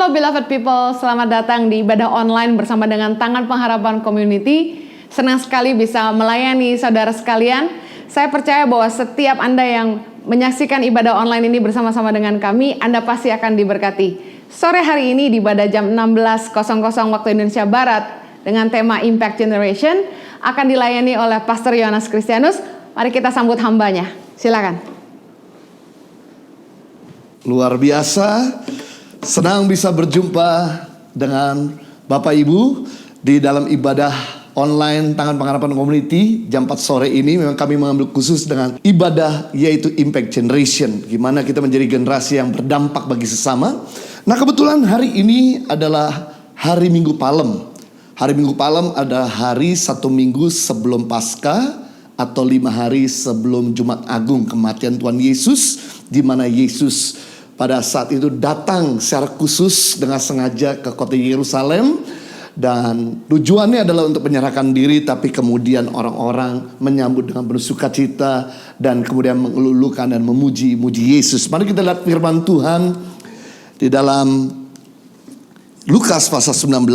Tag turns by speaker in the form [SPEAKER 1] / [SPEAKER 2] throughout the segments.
[SPEAKER 1] Halo beloved people, selamat datang di ibadah online bersama dengan Tangan Pengharapan Community. Senang sekali bisa melayani saudara sekalian. Saya percaya bahwa setiap Anda yang menyaksikan ibadah online ini bersama-sama dengan kami, Anda pasti akan diberkati. Sore hari ini di ibadah jam 16.00 waktu Indonesia Barat dengan tema Impact Generation akan dilayani oleh Pastor Yohanes Kristianus. Mari kita sambut hambanya. Silakan.
[SPEAKER 2] Luar biasa. Senang bisa berjumpa dengan Bapak Ibu di dalam ibadah online Tangan Pengharapan Community jam 4 sore ini. Memang kami mengambil khusus dengan ibadah yaitu Impact Generation. Gimana kita menjadi generasi yang berdampak bagi sesama. Nah, kebetulan hari ini adalah hari Minggu Palem. Hari Minggu Palem adalah hari 1 minggu sebelum Paskah atau 5 hari sebelum Jumat Agung kematian Tuhan Yesus, di mana Yesus pada saat itu datang secara khusus dengan sengaja ke kota Yerusalem. Dan tujuannya adalah untuk menyerahkan diri. Tapi kemudian orang-orang menyambut dengan penuh sukacita. Dan kemudian mengelulukan dan memuji Yesus. Mari kita lihat firman Tuhan di dalam Lukas pasal 19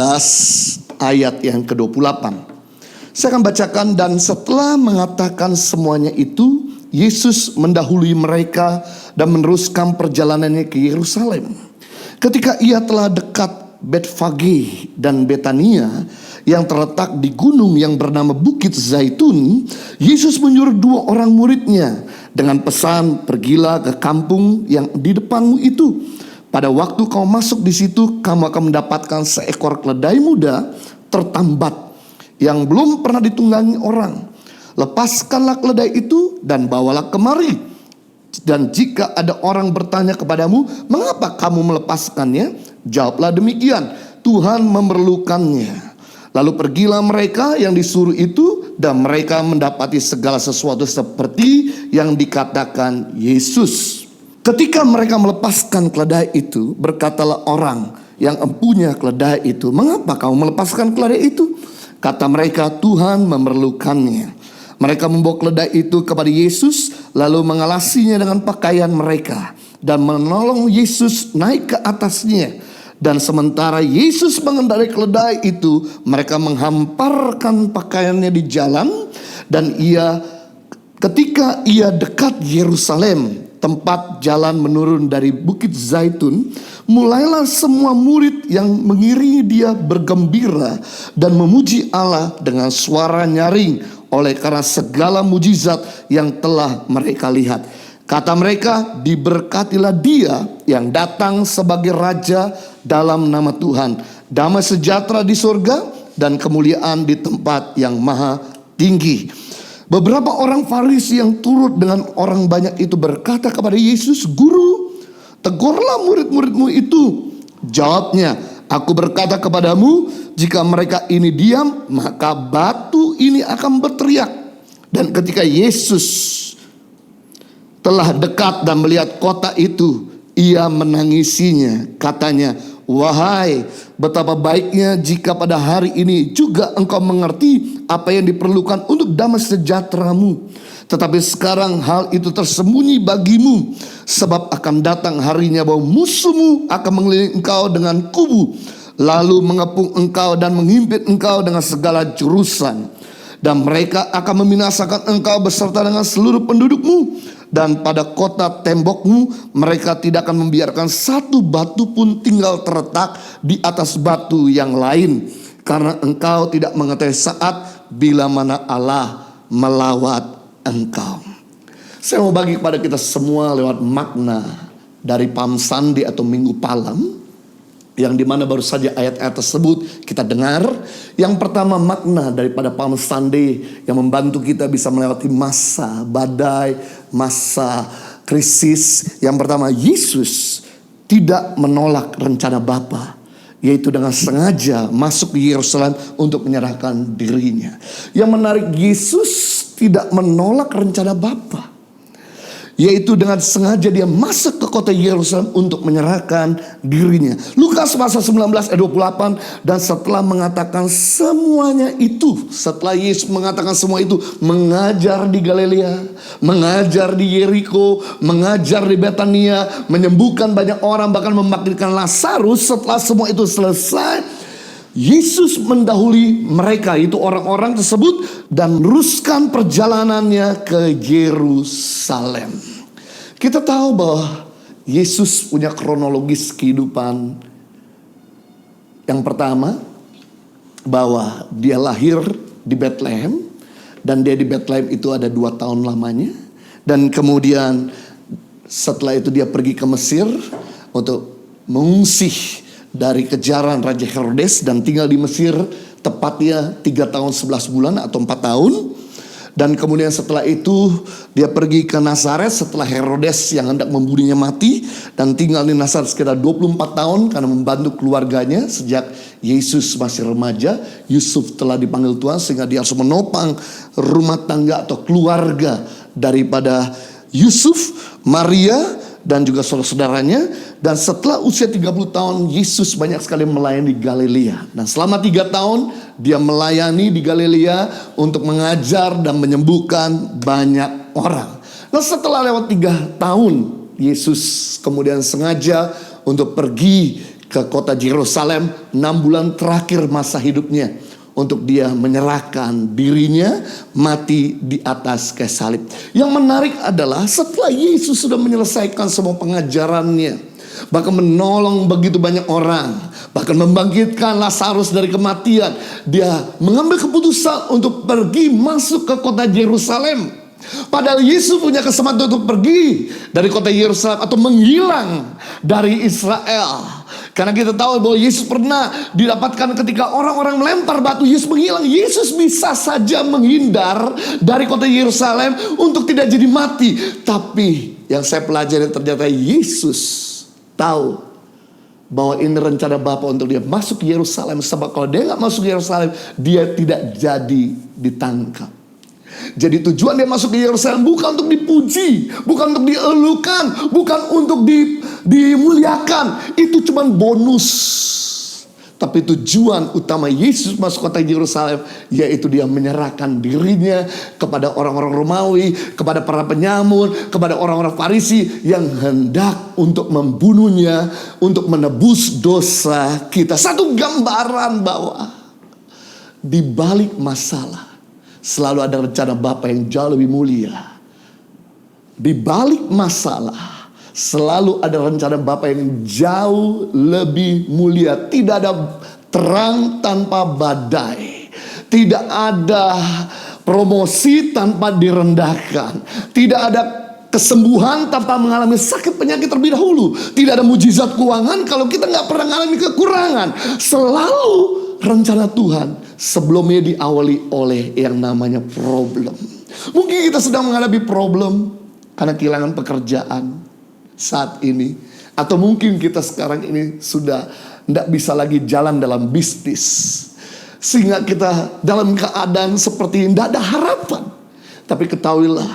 [SPEAKER 2] ayat yang ke-28. Saya akan bacakan. Dan setelah mengatakan semuanya itu, Yesus mendahului mereka dan meneruskan perjalanannya ke Yerusalem. Ketika ia telah dekat Betfage dan Betania yang terletak di gunung yang bernama Bukit Zaitun, Yesus menyuruh 2 orang muridnya dengan pesan, "Pergilah ke kampung yang di depanmu itu. Pada waktu kau masuk di situ, kamu akan mendapatkan seekor keledai muda tertambat yang belum pernah ditunggangi orang. Lepaskanlah keledai itu dan bawalah kemari. Dan jika ada orang bertanya kepadamu, mengapa kamu melepaskannya? Jawablah demikian, Tuhan memerlukannya." Lalu pergilah mereka yang disuruh itu, dan mereka mendapati segala sesuatu seperti yang dikatakan Yesus. Ketika mereka melepaskan keledai itu, berkatalah orang yang empunya keledai itu, "Mengapa kamu melepaskan keledai itu?" Kata mereka, "Tuhan memerlukannya." Mereka membawa keledai itu kepada Yesus, lalu mengalasinya dengan pakaian mereka dan menolong Yesus naik ke atasnya. Dan sementara Yesus mengendarai keledai itu, mereka menghamparkan pakaiannya di jalan. Dan ketika ia dekat Yerusalem, tempat jalan menurun dari Bukit Zaitun, mulailah semua murid yang mengiringi dia bergembira dan memuji Allah dengan suara nyaring oleh karena segala mujizat yang telah mereka lihat. Kata mereka, "Diberkatilah dia yang datang sebagai raja dalam nama Tuhan. Damai sejahtera di surga dan kemuliaan di tempat yang maha tinggi." Beberapa orang Farisi yang turut dengan orang banyak itu berkata kepada Yesus, "Guru, tegurlah murid-muridmu itu." Jawabnya, "Aku berkata kepadamu, jika mereka ini diam, maka batu ini akan berteriak." Dan ketika Yesus telah dekat dan melihat kota itu, ia menangisinya. Katanya, "Wahai, betapa baiknya jika pada hari ini juga engkau mengerti apa yang diperlukan untuk damai sejahteramu. Tetapi sekarang hal itu tersembunyi bagimu, sebab akan datang harinya bahwa musuhmu akan mengelilingi engkau dengan kubu, lalu mengepung engkau dan menghimpit engkau dengan segala jurusan. Dan mereka akan membinasakan engkau beserta dengan seluruh pendudukmu. Dan pada kota tembokmu mereka tidak akan membiarkan satu batu pun tinggal terletak di atas batu yang lain. Karena engkau tidak mengetahui saat bila mana Allah melawat engkau." Saya mau bagi kepada kita semua lewat makna dari Palm Sunday atau Minggu Palem, yang dimana baru saja ayat-ayat tersebut kita dengar. Yang pertama, makna daripada Palm Sunday yang membantu kita bisa melewati masa badai, masa krisis. Yang pertama, Yesus tidak menolak rencana Bapa, yaitu dengan sengaja masuk ke Yerusalem untuk menyerahkan dirinya. Yang menarik, Yesus tidak menolak rencana Bapa. yaitu dengan sengaja dia masuk ke kota Yerusalem untuk menyerahkan dirinya. Lukas pasal 19 ayat 28, dan setelah mengatakan semuanya itu, setelah Yesus mengatakan semua itu, mengajar di Galilea, mengajar di Yeriko, mengajar di Betania, menyembuhkan banyak orang, bahkan membangkitkan Lazarus. Setelah semua itu selesai, Yesus mendahului mereka, itu orang-orang tersebut, dan meneruskan perjalanannya ke Yerusalem. Kita tahu bahwa Yesus punya kronologis kehidupan. Yang pertama, bahwa dia lahir di Bethlehem, dan dia di Bethlehem itu ada 2 tahun lamanya. Dan kemudian setelah itu dia pergi ke Mesir untuk mengungsi dari kejaran Raja Herodes, dan tinggal di Mesir tepatnya 3 tahun 11 bulan atau 4 tahun. Dan kemudian setelah itu dia pergi ke Nazaret setelah Herodes yang hendak membunuhnya mati, dan tinggal di Nazaret sekitar 24 tahun karena membantu keluarganya. Sejak Yesus masih remaja, Yusuf telah dipanggil Tuhan sehingga dia harus menopang rumah tangga atau keluarga daripada Yusuf, Maria, dan juga saudara-saudaranya. Dan setelah usia 30 tahun, Yesus banyak sekali melayani di Galilea. Dan selama 3 tahun dia melayani di Galilea untuk mengajar dan menyembuhkan banyak orang. Nah, setelah lewat 3 tahun, Yesus kemudian sengaja untuk pergi ke kota Yerusalem 6 bulan terakhir masa hidupnya, untuk dia menyerahkan dirinya mati di atas kayu salib. Yang menarik adalah setelah Yesus sudah menyelesaikan semua pengajarannya, bahkan menolong begitu banyak orang, bahkan membangkitkan Lazarus dari kematian, dia mengambil keputusan untuk pergi masuk ke kota Yerusalem. Padahal Yesus punya kesempatan untuk pergi dari kota Yerusalem atau menghilang dari Israel. Karena kita tahu bahwa Yesus pernah didapatkan ketika orang-orang melempar batu, Yesus menghilang. Yesus bisa saja menghindar dari kota Yerusalem untuk tidak jadi mati. Tapi yang saya pelajari ternyata Yesus tahu bahwa ini rencana Bapa untuk dia masuk ke Yerusalem. Sebab kalau dia nggak masuk ke Yerusalem, dia tidak jadi ditangkap. Jadi tujuan dia masuk ke Yerusalem bukan untuk dipuji, bukan untuk dielukan, bukan untuk dimuliakan. Itu cuma bonus. Tapi tujuan utama Yesus masuk kota Yerusalem, yaitu dia menyerahkan dirinya kepada orang-orang Romawi, kepada para penyamun, kepada orang-orang Farisi yang hendak untuk membunuhnya, untuk menebus dosa kita. Satu gambaran bahwa di balik masalah selalu ada rencana Bapa yang jauh lebih mulia. Di balik masalah selalu ada rencana Bapa yang jauh lebih mulia. Tidak ada terang tanpa badai. Tidak ada promosi tanpa direndahkan. Tidak ada kesembuhan tanpa mengalami sakit penyakit terlebih dahulu. Tidak ada mujizat keuangan kalau kita nggak pernah mengalami kekurangan. Selalu rencana Tuhan sebelumnya diawali oleh yang namanya problem. Mungkin kita sedang menghadapi problem karena kehilangan pekerjaan saat ini, atau mungkin kita sekarang ini sudah tidak bisa lagi jalan dalam bisnis, sehingga kita dalam keadaan seperti ini tidak ada harapan. Tapi ketahuilah,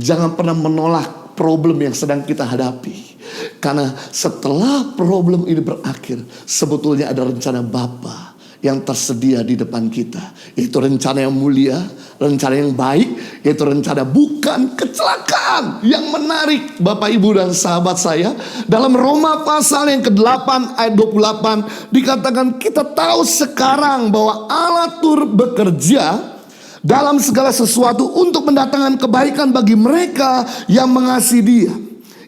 [SPEAKER 2] jangan pernah menolak problem yang sedang kita hadapi, karena setelah problem ini berakhir, sebetulnya ada rencana Bapa yang tersedia di depan kita. Itu rencana yang mulia, rencana yang baik, yaitu rencana bukan kecelakaan. Yang menarik Bapak Ibu dan sahabat saya, dalam Roma pasal yang ke-8 ayat 28 dikatakan, kita tahu sekarang bahwa Allah turut bekerja dalam segala sesuatu untuk mendatangkan kebaikan bagi mereka yang mengasihi Dia,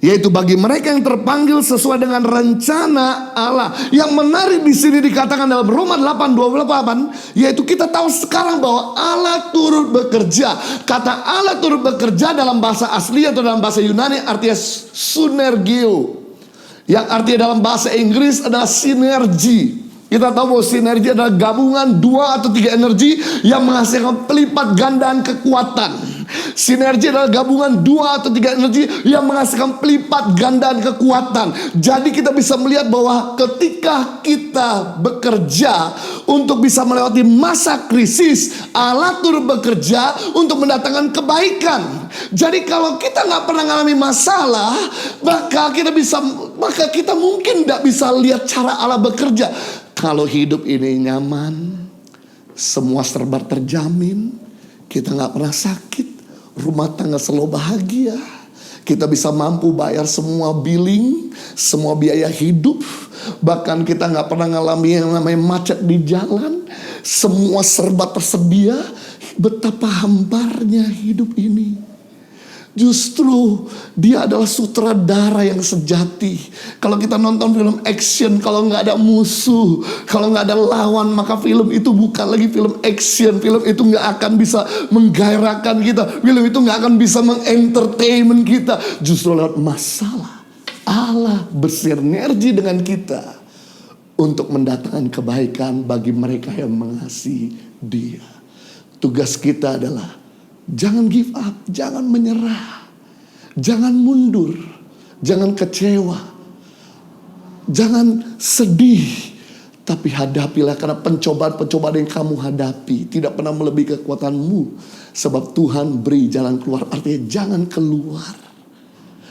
[SPEAKER 2] yaitu bagi mereka yang terpanggil sesuai dengan rencana Allah. Yang menarik di sini dikatakan dalam Roma 8:28, yaitu kita tahu sekarang bahwa Allah turut bekerja. Kata Allah turut bekerja dalam bahasa asli atau dalam bahasa Yunani artinya synergio, yang artinya dalam bahasa Inggris adalah sinergi. Kita tahu bahwa sinergi adalah gabungan 2 atau 3 energi yang menghasilkan pelipat gandaan kekuatan. Sinergi adalah gabungan 2 atau 3 energi yang menghasilkan pelipat gandaan kekuatan. Jadi kita bisa melihat bahwa ketika kita bekerja untuk bisa melewati masa krisis, Allah turut bekerja untuk mendatangkan kebaikan. Jadi kalau kita nggak pernah mengalami masalah, maka kita mungkin tidak bisa lihat cara Allah bekerja. Kalau hidup ini nyaman, semua serba terjamin, kita nggak pernah sakit, rumah tangga selalu bahagia, kita bisa mampu bayar semua billing, semua biaya hidup, bahkan kita nggak pernah ngalami yang namanya macet di jalan, semua serba tersedia. Betapa hambarnya hidup ini. Justru dia adalah sutradara yang sejati. Kalau kita nonton film action, kalau nggak ada musuh, kalau nggak ada lawan, maka film itu bukan lagi film action. Film itu nggak akan bisa menggairahkan kita. Film itu nggak akan bisa mengentertainment kita. Justru lewat masalah, Allah bersinergi dengan kita untuk mendatangkan kebaikan bagi mereka yang mengasihi Dia. Tugas kita adalah jangan give up, jangan menyerah, jangan mundur, jangan kecewa, jangan sedih. Tapi hadapilah, karena pencobaan-pencobaan yang kamu hadapi tidak pernah melebihi kekuatanmu. Sebab Tuhan beri jalan keluar. Artinya jangan keluar,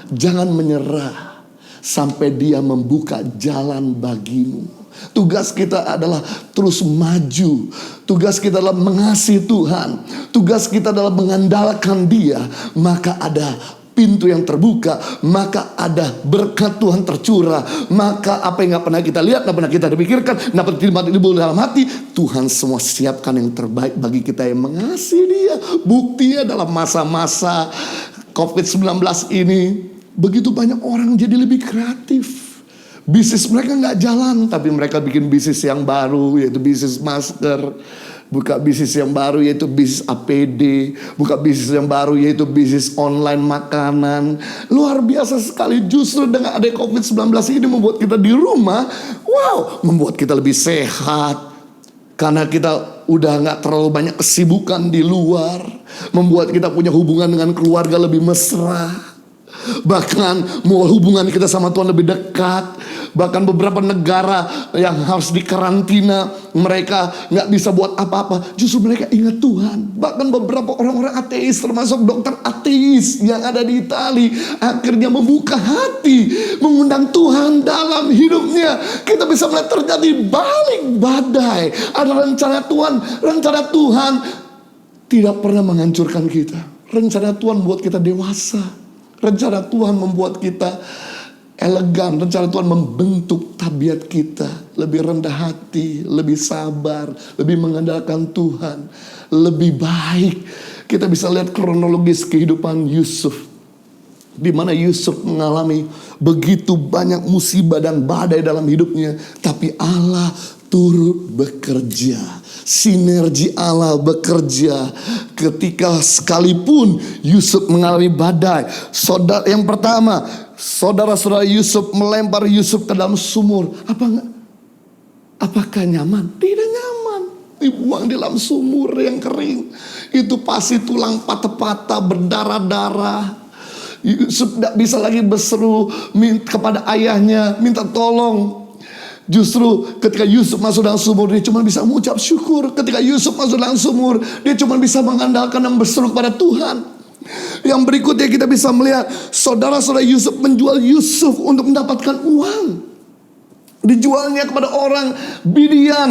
[SPEAKER 2] jangan menyerah sampai Dia membuka jalan bagimu. Tugas kita adalah terus maju. Tugas kita adalah mengasihi Tuhan. Tugas kita adalah mengandalkan Dia. Maka ada pintu yang terbuka. Maka ada berkat Tuhan tercurah. Maka apa yang gak pernah kita lihat, gak pernah kita pikirkan, gak pernah kita timbul dalam hati, Tuhan semua siapkan yang terbaik bagi kita yang mengasihi Dia. Buktinya dalam masa-masa COVID-19 ini, begitu banyak orang jadi lebih kreatif. Bisnis mereka nggak jalan, tapi mereka bikin bisnis yang baru, yaitu bisnis masker. Buka bisnis yang baru, yaitu bisnis APD. Buka bisnis yang baru, yaitu bisnis online makanan. Luar biasa sekali. Justru dengan ada COVID-19 ini membuat kita di rumah, membuat kita lebih sehat. Karena kita udah gak terlalu banyak kesibukan di luar. Membuat kita punya hubungan dengan keluarga lebih mesra. Bahkan mau hubungan kita sama Tuhan lebih dekat. Bahkan beberapa negara yang harus dikarantina, mereka gak bisa buat apa-apa, justru mereka ingat Tuhan. Bahkan beberapa orang-orang ateis, termasuk dokter ateis yang ada di Itali, akhirnya membuka hati, mengundang Tuhan dalam hidupnya. Kita bisa melihat terjadi balik badai. Ada rencana Tuhan. Rencana Tuhan tidak pernah menghancurkan kita. Rencana Tuhan membuat kita dewasa. Rencana Tuhan membuat kita elegan. Rencana Tuhan membentuk tabiat kita lebih rendah hati, lebih sabar, lebih mengandalkan Tuhan, lebih baik. Kita bisa lihat kronologis kehidupan Yusuf, di mana Yusuf mengalami begitu banyak musibah dan badai dalam hidupnya, tapi Allah turut bekerja. Sinergi Allah bekerja ketika sekalipun Yusuf mengalami badai. Yang pertama, saudara-saudara Yusuf melempar Yusuf ke dalam sumur. Apakah nyaman? Tidak nyaman. Dibuang di dalam sumur yang kering. Itu pasti tulang patah-patah, berdarah-darah. Yusuf tidak bisa lagi berseru kepada ayahnya, minta tolong. Justru ketika Yusuf masuk dalam sumur, dia cuma bisa mengucap syukur. Ketika Yusuf masuk dalam sumur, dia cuma bisa mengandalkan dan berseru kepada Tuhan. Yang berikutnya kita bisa melihat saudara-saudara Yusuf menjual Yusuf untuk mendapatkan uang. Dijualnya kepada orang Midian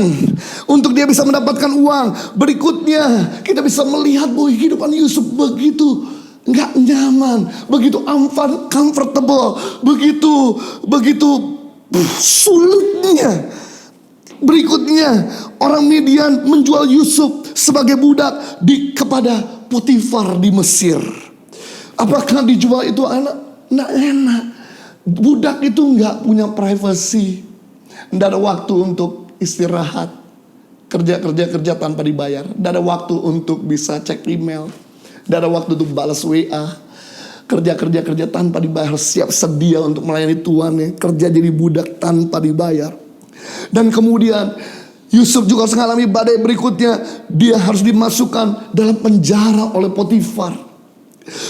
[SPEAKER 2] untuk dia bisa mendapatkan uang. Berikutnya kita bisa melihat bahwa kehidupan Yusuf begitu nggak nyaman, begitu uncomfortable, begitu sulitnya. Berikutnya orang Midian menjual Yusuf sebagai budak kepada Potifar di Mesir. Apakah dijual itu anak? Nggak enak. Budak itu nggak punya privacy, nggak ada waktu untuk istirahat, kerja tanpa dibayar, nggak ada waktu untuk bisa cek email, nggak ada waktu untuk balas WA. Kerja tanpa dibayar, siap sedia untuk melayani Tuhan. Kerja jadi budak tanpa dibayar. Dan kemudian Yusuf juga mengalami badai berikutnya. Dia harus dimasukkan dalam penjara oleh Potifar.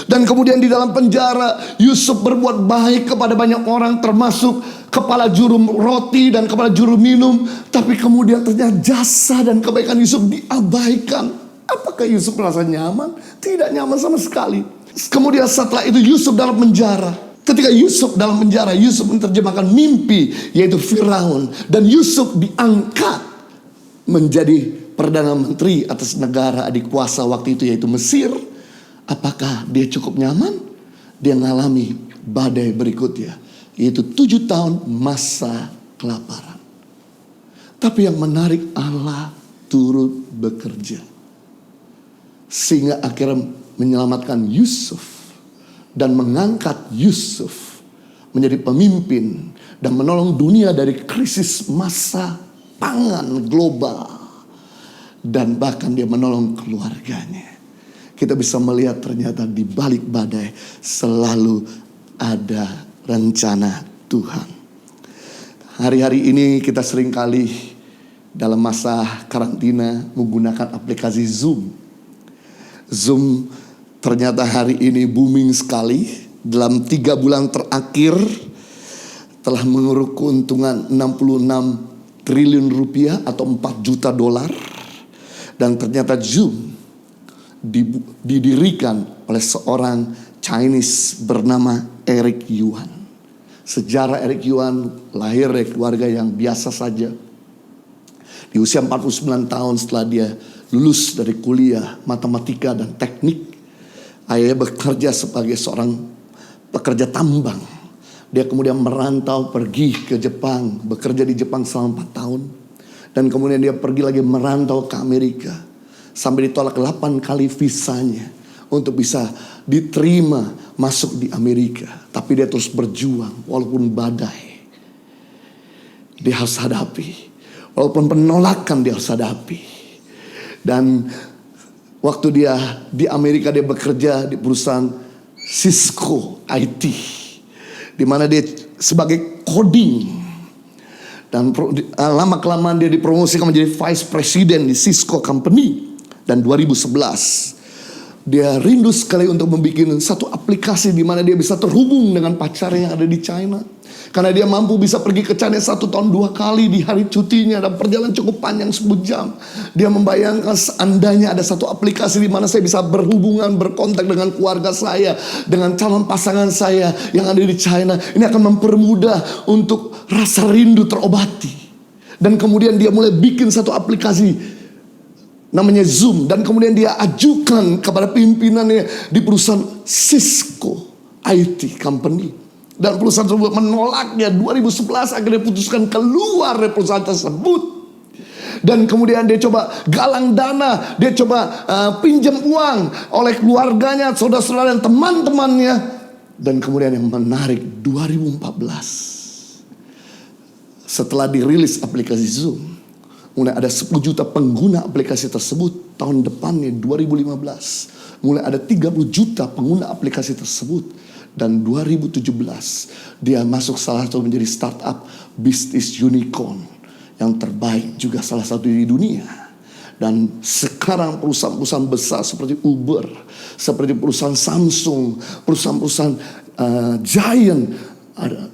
[SPEAKER 2] Dan kemudian di dalam penjara Yusuf berbuat baik kepada banyak orang, termasuk kepala juru roti dan kepala juru minum. Tapi kemudian ternyata jasa dan kebaikan Yusuf diabaikan. Apakah Yusuf merasa nyaman? Tidak nyaman sama sekali. Kemudian setelah itu Yusuf dalam penjara. Ketika Yusuf dalam penjara, Yusuf menerjemahkan mimpi, yaitu Firaun. Dan Yusuf diangkat menjadi Perdana Menteri atas negara adik kuasa waktu itu, yaitu Mesir. Apakah dia cukup nyaman? Dia mengalami badai berikutnya, yaitu 7 tahun masa kelaparan. Tapi yang menarik, Allah turut bekerja, sehingga akhirnya menyelamatkan Yusuf dan mengangkat Yusuf menjadi pemimpin dan menolong dunia dari krisis masa pangan global. Dan bahkan dia menolong keluarganya. Kita bisa melihat ternyata di balik badai selalu ada rencana Tuhan. Hari-hari ini kita seringkali dalam masa karantina menggunakan aplikasi Zoom. Zoom ternyata hari ini booming sekali. Dalam 3 bulan terakhir telah menguruk keuntungan 66 triliun rupiah atau 4 juta dolar. Dan ternyata Zoom didirikan oleh seorang Chinese bernama Eric Yuan. Sejarah Eric Yuan lahir dari keluarga yang biasa saja. Di usia 49 tahun setelah dia lulus dari kuliah matematika dan teknik, ayahnya bekerja sebagai seorang pekerja tambang. Dia kemudian merantau pergi ke Jepang, bekerja di Jepang selama 4 tahun. Dan kemudian dia pergi lagi merantau ke Amerika. Sampai ditolak 8 kali visanya untuk bisa diterima masuk di Amerika. Tapi dia terus berjuang walaupun badai dia harus hadapi. Walaupun penolakan dia harus hadapi. Dan waktu dia di Amerika dia bekerja di perusahaan Cisco IT, di mana dia sebagai coding. Dan lama-kelamaan dia dipromosikan menjadi vice president di Cisco Company. Dan 2011 dia rindu sekali untuk membuat satu aplikasi di mana dia bisa terhubung dengan pacarnya yang ada di China. Karena dia mampu bisa pergi ke China 1 tahun 2 kali di hari cutinya dan perjalanan cukup panjang 10 jam. Dia membayangkan seandainya ada satu aplikasi di mana saya bisa berhubungan, berkontak dengan keluarga saya, dengan calon pasangan saya yang ada di China. Ini akan mempermudah untuk rasa rindu terobati. Dan kemudian dia mulai bikin satu aplikasi namanya Zoom. Dan kemudian dia ajukan kepada pimpinannya di perusahaan Cisco IT Company. Dan perusahaan tersebut menolaknya. 2011 akhirnya putuskan keluar dari perusahaan tersebut. Dan kemudian dia coba galang dana. Dia coba pinjam uang oleh keluarganya, saudara-saudara dan teman-temannya. Dan kemudian yang menarik, 2014 setelah dirilis aplikasi Zoom, mulai ada 10 juta pengguna aplikasi tersebut. Tahun depannya 2015 mulai ada 30 juta pengguna aplikasi tersebut. Dan 2017 dia masuk salah satu menjadi startup bisnis unicorn yang terbaik juga salah satu di dunia. Dan sekarang perusahaan-perusahaan besar seperti Uber, seperti perusahaan Samsung, perusahaan-perusahaan giant,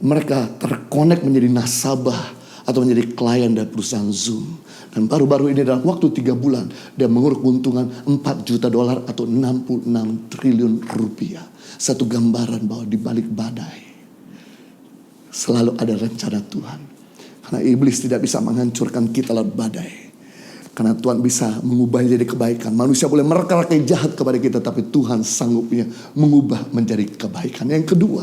[SPEAKER 2] mereka terkonek menjadi nasabah atau menjadi klien dari perusahaan Zoom. Dan baru-baru ini dalam waktu 3 bulan dia menguruk keuntungan 4 juta dolar atau 66 triliun rupiah. Satu gambaran bahwa di balik badai selalu ada rencana Tuhan. Karena iblis tidak bisa menghancurkan kita lewat badai. Karena Tuhan bisa mengubahnya jadi kebaikan. Manusia boleh mereka-reka jahat kepada kita, tapi Tuhan sanggupnya mengubah menjadi kebaikan. Yang kedua,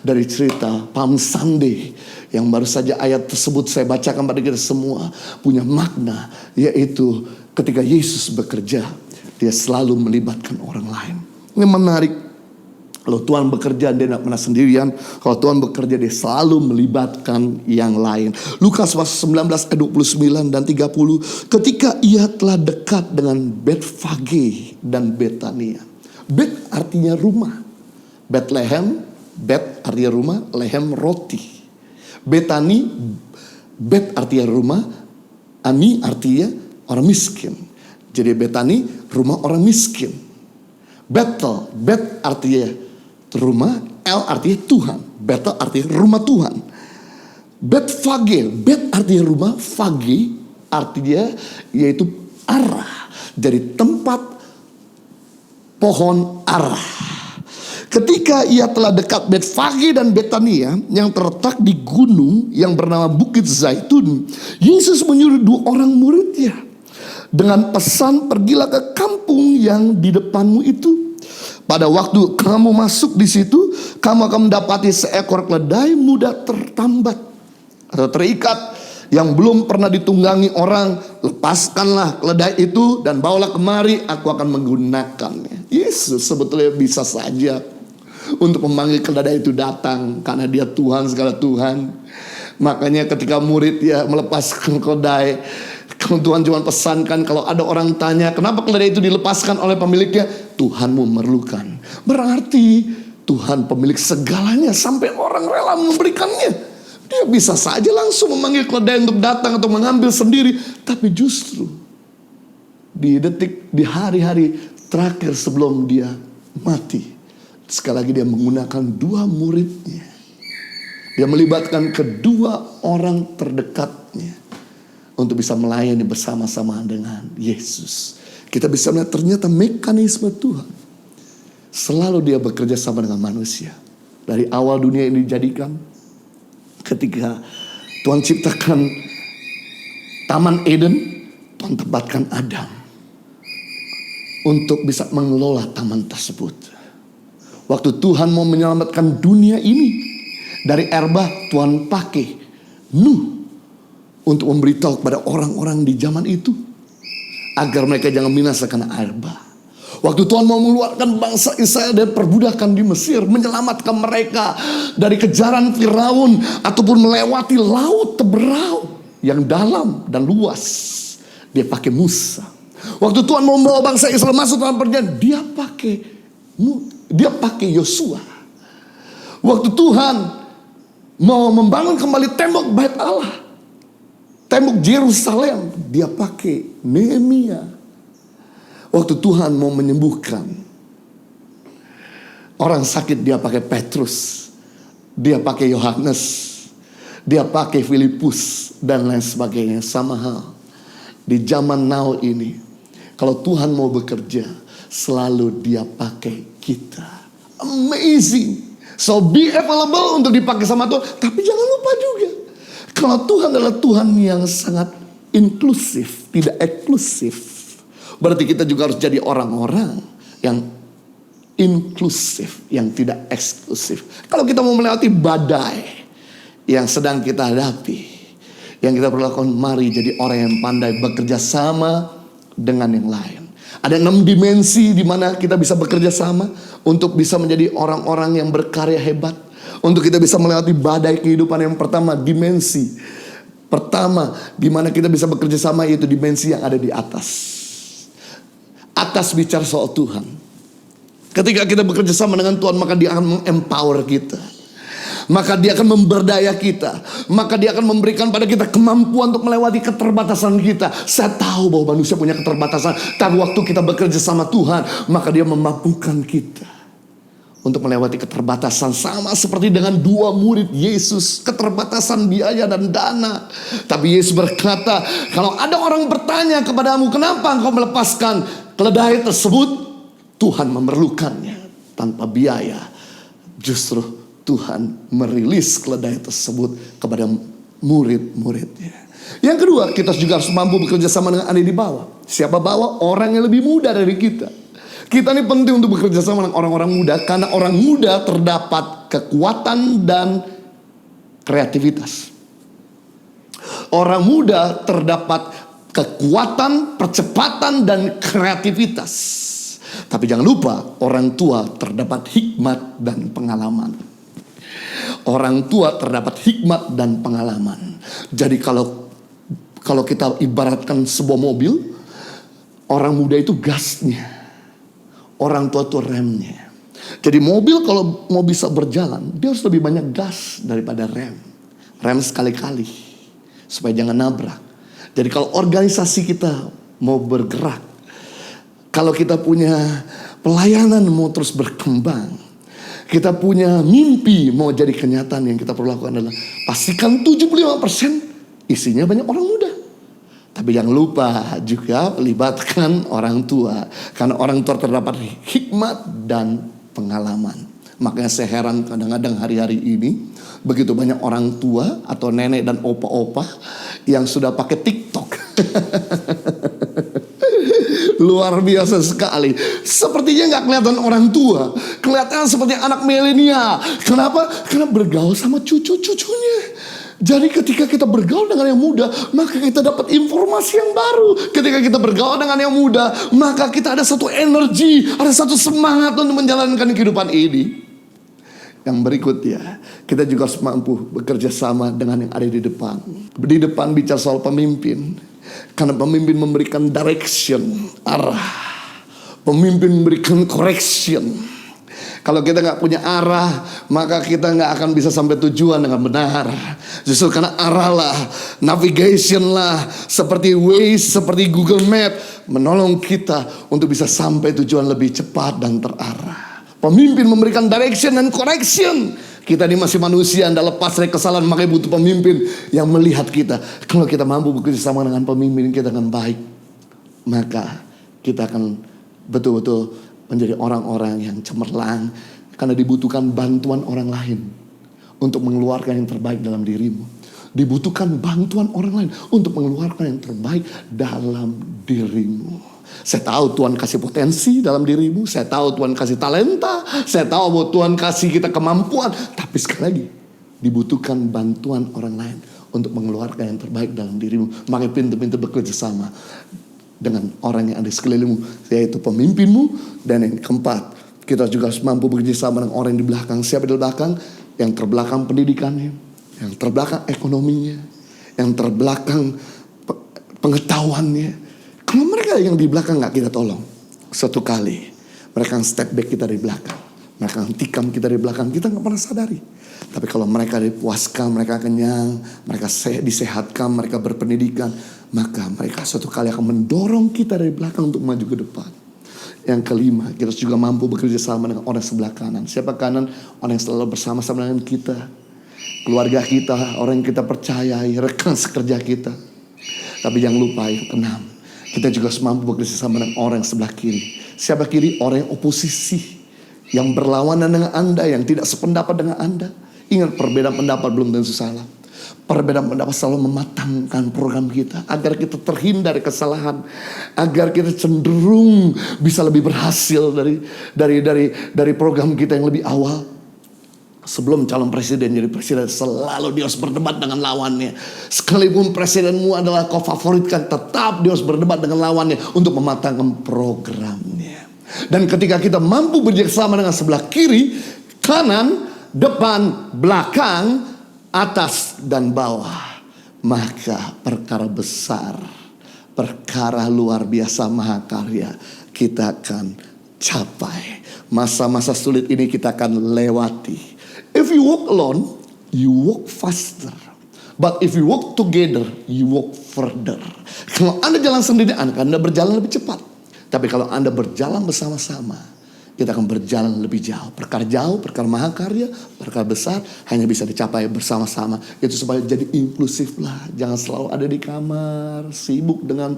[SPEAKER 2] dari cerita Palm Sunday yang baru saja ayat tersebut saya bacakan pada kita semua punya makna, yaitu ketika Yesus bekerja, dia selalu melibatkan orang lain. Ini menarik. Kalau Tuhan bekerja, dia tidak pernah sendirian. Kalau Tuhan bekerja, dia selalu melibatkan yang lain. Lukas pasal 19 ayat 29 dan 30. Ketika ia telah dekat dengan Betfage dan Betania. Bet artinya rumah. Bethlehem, Bet artinya rumah, lehem roti. Betani, Bet artinya rumah, Ani artinya orang miskin. Jadi Betani rumah orang miskin. Bethel, Bet artinya rumah, El artinya Tuhan. Bethel artinya rumah Tuhan. Betfage, Bet artinya rumah, Fage artinya yaitu arah. Jadi tempat pohon arah. Ketika ia telah dekat Betfage dan Betania yang terletak di gunung yang bernama Bukit Zaitun, Yesus menyuruh 2 orang muridnya dengan pesan, pergilah ke kampung yang di depanmu itu. Pada waktu kamu masuk di situ, kamu akan mendapati seekor keledai muda tertambat atau terikat yang belum pernah ditunggangi orang. Lepaskanlah keledai itu dan bawalah kemari, aku akan menggunakannya. Yesus sebetulnya bisa saja untuk memanggil keledai itu datang, karena dia Tuhan segala Tuhan. Makanya ketika murid ya melepaskan keledai, Tuhan cuma pesankan, kalau ada orang tanya kenapa keledai itu dilepaskan oleh pemiliknya, Tuhan memerlukan. Berarti Tuhan pemilik segalanya, sampai orang rela memberikannya. Dia bisa saja langsung memanggil keledai untuk datang atau mengambil sendiri. Tapi justru di hari-hari terakhir sebelum dia mati, sekali lagi dia menggunakan 2 muridnya. Dia melibatkan kedua orang terdekatnya untuk bisa melayani bersama-sama dengan Yesus. Kita bisa melihat ternyata mekanisme Tuhan selalu dia bekerja sama dengan manusia. Dari awal dunia ini dijadikan, ketika Tuhan ciptakan Taman Eden, Tuhan tempatkan Adam untuk bisa mengelola taman tersebut. Waktu Tuhan mau menyelamatkan dunia ini dari air bah, Tuhan pakai Nuh untuk memberitahu kepada orang-orang di zaman itu agar mereka jangan binasa karena air bah. Waktu Tuhan mau mengeluarkan bangsa Israel dari perbudakan di Mesir, menyelamatkan mereka dari kejaran Firaun ataupun melewati laut Teberau yang dalam dan luas, dia pakai Musa. Waktu Tuhan mau membawa bangsa Israel masuk dalam perjanjian, dia pakai Yosua. Waktu Tuhan mau membangun kembali tembok Bait Allah, tembok Yerusalem, dia pakai Nehemia. Waktu Tuhan mau menyembuhkan orang sakit, dia pakai Petrus, dia pakai Yohanes, dia pakai Filipus dan lain sebagainya. Sama hal di zaman now ini, kalau Tuhan mau bekerja, selalu dia pakai kita. Amazing. So be available untuk dipakai sama Tuhan. Tapi jangan lupa juga, kalau Tuhan adalah Tuhan yang sangat inklusif, tidak eksklusif. Berarti kita juga harus jadi orang-orang yang inklusif, yang tidak eksklusif. Kalau kita mau melewati badai yang sedang kita hadapi, yang kita perlu lakukan, mari jadi orang yang pandai bekerja sama dengan yang lain. Ada 6 dimensi di mana kita bisa bekerja sama untuk bisa menjadi orang-orang yang berkarya hebat. Untuk kita bisa melewati badai kehidupan. Yang pertama, dimensi pertama di mana kita bisa bekerja sama, yaitu dimensi yang ada di atas. Atas bicara soal Tuhan. Ketika kita bekerja sama dengan Tuhan, maka dia akan empower kita. Maka dia akan memberdaya kita. Maka dia akan memberikan pada kita kemampuan untuk melewati keterbatasan kita. Saya tahu bahwa manusia punya keterbatasan, tapi waktu kita bekerja sama Tuhan, maka dia memampukan kita untuk melewati keterbatasan. Sama seperti dengan 2 murid Yesus, keterbatasan biaya dan dana. Tapi Yesus berkata, kalau ada orang bertanya kepadamu, kenapa engkau melepaskan keledai tersebut? Tuhan memerlukannya tanpa biaya. Justru Tuhan merilis keledai tersebut kepada murid-muridnya. Yang kedua, kita juga harus mampu bekerja sama dengan ada di bawah. Siapa bawah? Orang yang lebih muda dari kita. Kita ini penting untuk bekerja sama dengan orang-orang muda, karena orang muda terdapat kekuatan dan kreativitas. Orang muda terdapat kekuatan, percepatan, dan kreativitas. Tapi jangan lupa, orang tua terdapat hikmat dan pengalaman. Orang tua terdapat hikmat dan pengalaman. Jadi kalau kita ibaratkan sebuah mobil, orang muda itu gasnya, orang tua itu remnya. Jadi mobil kalau mau bisa berjalan, dia harus lebih banyak gas daripada rem. Rem sekali-kali supaya jangan nabrak. Jadi kalau organisasi kita mau bergerak, kalau kita punya pelayanan mau terus berkembang, kita punya mimpi mau jadi kenyataan, yang kita perlu lakukan adalah pastikan 75% isinya banyak orang muda. Tapi jangan lupa juga libatkan orang tua, karena orang tua terdapat hikmat dan pengalaman. Makanya saya heran kadang-kadang hari-hari ini begitu banyak orang tua atau nenek dan opa-opa yang sudah pakai TikTok. Luar biasa sekali. Sepertinya gak kelihatan orang tua, kelihatan seperti anak milenial. Kenapa? Karena bergaul sama cucu-cucunya. Jadi ketika kita bergaul dengan yang muda, maka kita dapat informasi yang baru. Ketika kita bergaul dengan yang muda, maka kita ada satu energi, ada satu semangat untuk menjalankan kehidupan ini. Yang berikutnya, kita juga harus mampu bekerja sama dengan yang ada di depan. Di depan bicara soal pemimpin. Karena pemimpin memberikan direction, arah. Pemimpin memberikan correction. Kalau kita gak punya arah, maka kita gak akan bisa sampai tujuan dengan benar. Justru karena arah lah, navigation lah, seperti Waze, seperti Google Map, menolong kita untuk bisa sampai tujuan lebih cepat dan terarah. Pemimpin memberikan direction dan correction. Kita ini masih manusia, anda lepas dari kesalahan, makanya butuh pemimpin yang melihat kita. Kalau kita mampu bekerja sama dengan pemimpin kita dengan baik, maka kita akan betul-betul menjadi orang-orang yang cemerlang. Karena dibutuhkan bantuan orang lain untuk mengeluarkan yang terbaik dalam dirimu. Dibutuhkan bantuan orang lain untuk mengeluarkan yang terbaik dalam dirimu. Saya tahu Tuhan kasih potensi dalam dirimu. Saya tahu Tuhan kasih talenta. Saya tahu bahwa Tuhan kasih kita kemampuan. Tapi sekali lagi, dibutuhkan bantuan orang lain untuk mengeluarkan yang terbaik dalam dirimu. Makanya pintu-pintu bekerja sama dengan orang yang ada di sekelilingmu, yaitu pemimpinmu. Dan yang keempat, kita juga harus mampu bekerja sama dengan orang yang di belakang. Siapa di belakang? Yang terbelakang pendidikannya, yang terbelakang ekonominya, yang terbelakang pengetahuannya. Kalau mereka yang di belakang gak kita tolong, suatu kali mereka step back kita dari belakang, mereka tikam kita dari belakang, kita gak pernah sadari. Tapi kalau mereka dipuaskan, mereka kenyang, mereka disehatkan, mereka berpendidikan, maka mereka suatu kali akan mendorong kita dari belakang untuk maju ke depan. Yang kelima, kita juga mampu bekerja sama dengan orang sebelah kanan. Siapa kanan? Orang yang selalu bersama-sama dengan kita, keluarga kita, orang yang kita percayai, rekan sekerja kita. Tapi jangan lupa yang keenam, kita juga harus mampu bekerja sama dengan orang yang sebelah kiri. Siapa kiri? Orang yang oposisi, yang berlawanan dengan Anda, yang tidak sependapat dengan Anda. Ingat, perbedaan pendapat belum tentu salah. Perbedaan pendapat selalu mematangkan program kita, agar kita terhindar dari kesalahan, agar kita cenderung bisa lebih berhasil dari program kita yang lebih awal. Sebelum calon presiden jadi presiden, selalu dia harus berdebat dengan lawannya. Sekalipun presidenmu adalah kau favoritkan, tetap dia harus berdebat dengan lawannya untuk mematangkan programnya. Dan ketika kita mampu bekerjasama dengan sebelah kiri, kanan, depan, belakang, atas dan bawah, maka perkara besar, perkara luar biasa mahakarya kita akan capai. Masa-masa sulit ini kita akan lewati. If you walk alone, you walk faster. But if you walk together, you walk further. Kalau Anda jalan sendiri, Anda berjalan lebih cepat. Tapi kalau Anda berjalan bersama-sama, kita akan berjalan lebih jauh. Perkara mahakarya, perkara besar hanya bisa dicapai bersama-sama. Itu supaya jadi inklusif lah. Jangan selalu ada di kamar, sibuk dengan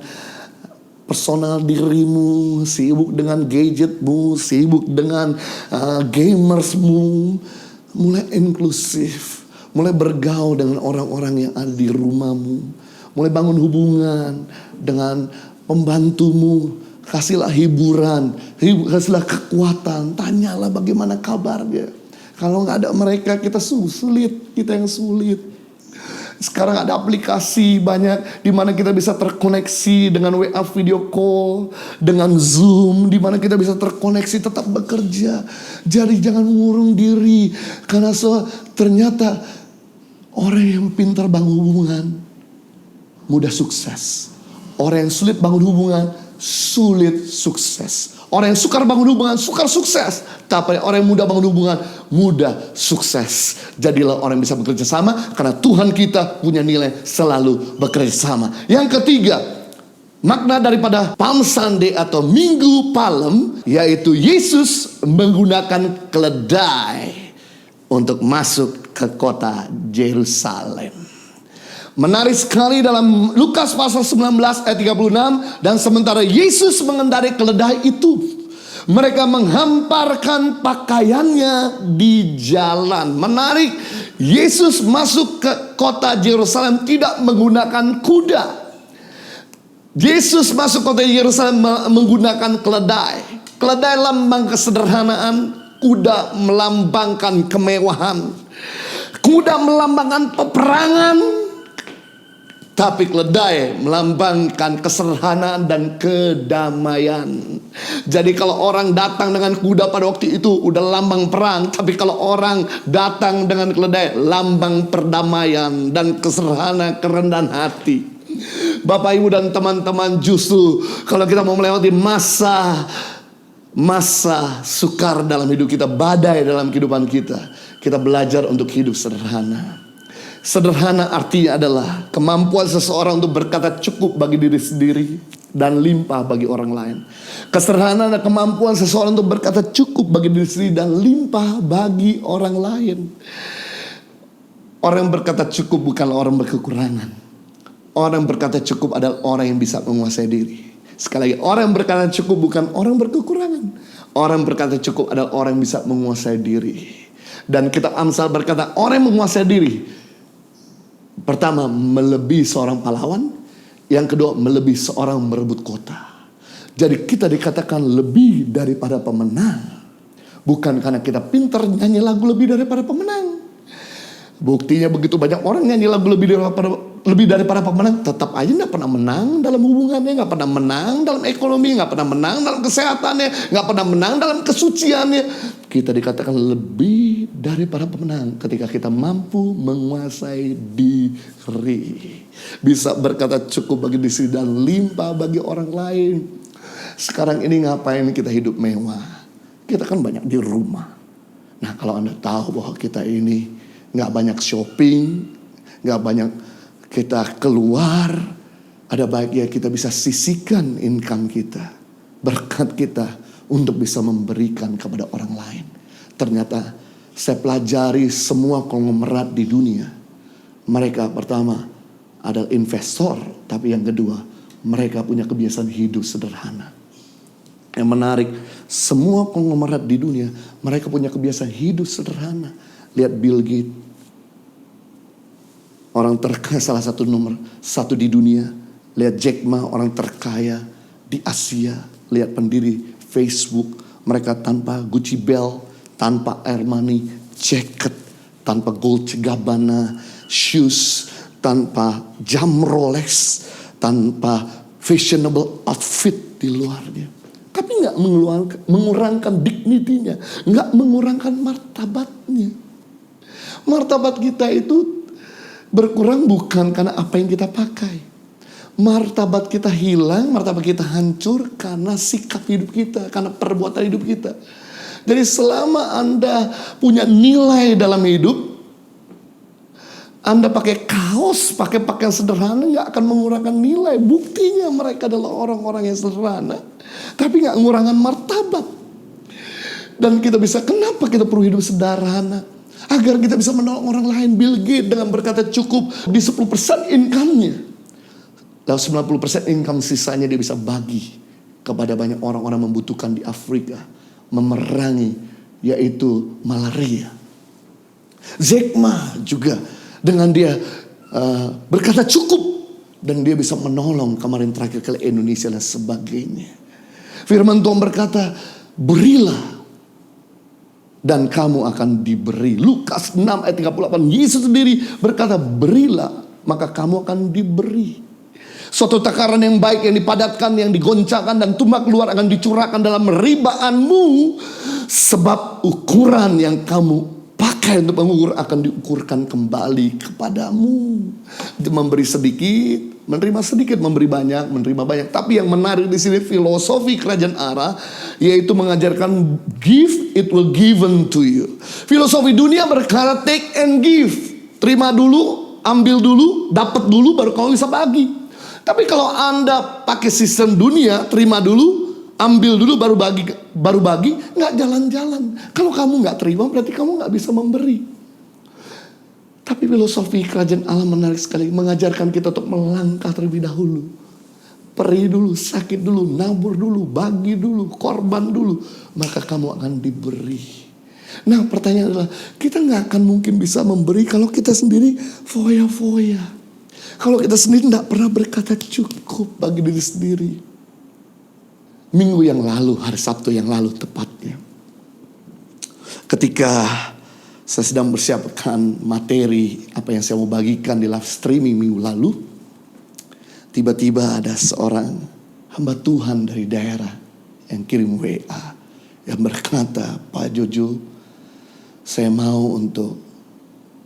[SPEAKER 2] personal dirimu, sibuk dengan gadgetmu, sibuk dengan gamersmu. Mulai inklusif, mulai bergaul dengan orang-orang yang ada di rumahmu. Mulai bangun hubungan dengan pembantumu. Kasihlah hiburan, kasihlah kekuatan. Tanyalah bagaimana kabarnya. Kalau gak ada mereka, kita sulit, kita yang sulit. Sekarang ada aplikasi banyak di mana kita bisa terkoneksi dengan WA video call, dengan Zoom, di mana kita bisa terkoneksi tetap bekerja. Jadi jangan mengurung diri, karena ternyata orang yang pintar bangun hubungan mudah sukses. Orang yang sulit bangun hubungan sulit sukses. Orang yang sukar bangun hubungan sukar sukses. Tapi orang yang mudah bangun hubungan mudah sukses. Jadilah orang yang bisa bekerja sama, karena Tuhan kita punya nilai selalu bekerja sama. Yang ketiga, Makna daripada Palm Sunday atau Minggu Palem, yaitu Yesus menggunakan keledai untuk masuk ke kota Yerusalem. Menarik sekali dalam Lukas pasal 19 ayat 36. Dan sementara Yesus mengendarai keledai itu, mereka menghamparkan pakaiannya di jalan. Menarik, Yesus masuk ke kota Yerusalem tidak menggunakan kuda. Yesus masuk kota Yerusalem menggunakan keledai. Keledai lambang kesederhanaan, kuda melambangkan kemewahan. Kuda melambangkan peperangan, tapi keledai melambangkan kesederhanaan dan kedamaian. Jadi kalau orang datang dengan kuda pada waktu itu udah lambang perang, tapi kalau orang datang dengan keledai, lambang perdamaian dan kesederhanaan, kerendahan hati. Bapak, Ibu, dan teman-teman, justru kalau kita mau melewati masa sukar dalam hidup kita, badai dalam kehidupan kita, kita belajar untuk hidup sederhana. Sederhana artinya adalah kemampuan seseorang untuk berkata cukup bagi diri sendiri dan limpah bagi orang lain. Kesederhanaan adalah kemampuan seseorang untuk berkata cukup bagi diri sendiri dan limpah bagi orang lain. Orang yang berkata cukup bukan orang berkekurangan. Orang yang berkata cukup adalah orang yang bisa menguasai diri. Sekali lagi, orang yang berkata cukup bukan orang berkekurangan. Orang yang berkata cukup adalah orang yang bisa menguasai diri. Dan kitab Amsal berkata, orang yang menguasai diri, pertama, melebihi seorang pahlawan. Yang kedua, melebihi seorang merebut kota. Jadi kita dikatakan lebih daripada pemenang, bukan karena kita pintar nyanyi lagu lebih daripada pemenang. Buktinya begitu banyak orang nyanyi lagu lebih daripada pemenang, tetap aja nggak pernah menang dalam hubungannya, nggak pernah menang dalam ekonomi, nggak pernah menang dalam kesehatannya, nggak pernah menang dalam kesuciannya. Kita dikatakan lebih daripada pemenang ketika kita mampu menguasai diri, bisa berkata cukup bagi diri dan limpah bagi orang lain. Sekarang ini ngapain kita hidup mewah? Kita kan banyak di rumah. Nah, kalau Anda tahu bahwa kita ini nggak banyak shopping, nggak banyak kita keluar, ada baiknya kita bisa sisihkan income kita, berkat kita untuk bisa memberikan kepada orang lain. Ternyata saya pelajari semua konglomerat di dunia, mereka pertama adalah investor, tapi yang kedua mereka punya kebiasaan hidup sederhana. Yang menarik, semua konglomerat di dunia mereka punya kebiasaan hidup sederhana. Lihat Bill Gates, orang terkaya salah satu nomor satu di dunia. Lihat Jack Ma, orang terkaya di Asia. Lihat pendiri Facebook, mereka tanpa Gucci belt, tanpa Armani jacket, tanpa Dolce Gabbana shoes, tanpa jam Rolex, tanpa fashionable outfit di luarnya. Tapi nggak mengurangkan dignity-nya, nggak mengurangkan martabatnya. Martabat kita itu berkurang bukan karena apa yang kita pakai. Martabat kita hilang, martabat kita hancur karena sikap hidup kita, karena perbuatan hidup kita. Jadi selama Anda punya nilai dalam hidup, Anda pakai kaos, pakai pakaian sederhana, gak akan mengurangkan nilai. Buktinya mereka adalah orang-orang yang sederhana, tapi gak mengurangkan martabat. Dan kita bisa, kenapa kita perlu hidup sederhana? Agar kita bisa menolong orang lain. Bill Gates dengan berkata cukup di 10% income-nya. Lalu 90% income sisanya dia bisa bagi kepada banyak orang-orang membutuhkan di Afrika. Memerangi yaitu malaria. Jack Ma juga dengan dia berkata cukup. Dan dia bisa menolong kemarin terakhir kali Indonesia dan sebagainya. Firman Tuhan berkata, berilah dan kamu akan diberi. Lukas 6 ayat 38. Yesus sendiri berkata, berilah maka kamu akan diberi. Suatu takaran yang baik, yang dipadatkan, yang digoncangkan dan tumbak keluar akan dicurahkan dalam ribaanmu. Sebab ukuran yang kamu pakai untuk mengukur akan diukurkan kembali kepadamu. Memberi sedikit, menerima sedikit, memberi banyak, menerima banyak. Tapi yang menarik di sini filosofi kerajaan Allah, yaitu mengajarkan give, it will given to you. Filosofi dunia berkata take and give. Terima dulu, ambil dulu, dapat dulu, baru kau bisa bagi. Tapi kalau Anda pakai sistem dunia, terima dulu, ambil dulu, baru bagi, nggak jalan-jalan. Kalau kamu nggak terima, berarti kamu nggak bisa memberi. Tapi filosofi kerajaan Allah menarik sekali, mengajarkan kita untuk melangkah terlebih dahulu. Perih dulu, sakit dulu, nabur dulu, bagi dulu, korban dulu, maka kamu akan diberi. Nah, pertanyaan adalah, kita nggak akan mungkin bisa memberi kalau kita sendiri foya-foya. Kalau kita sendiri tidak pernah berkata cukup bagi diri sendiri. Minggu yang lalu, hari Sabtu yang lalu tepatnya, ketika saya sedang bersiapkan materi apa yang saya mau bagikan di live streaming minggu lalu, tiba-tiba ada seorang hamba Tuhan dari daerah yang kirim WA yang berkata, Pak Jojo, saya mau untuk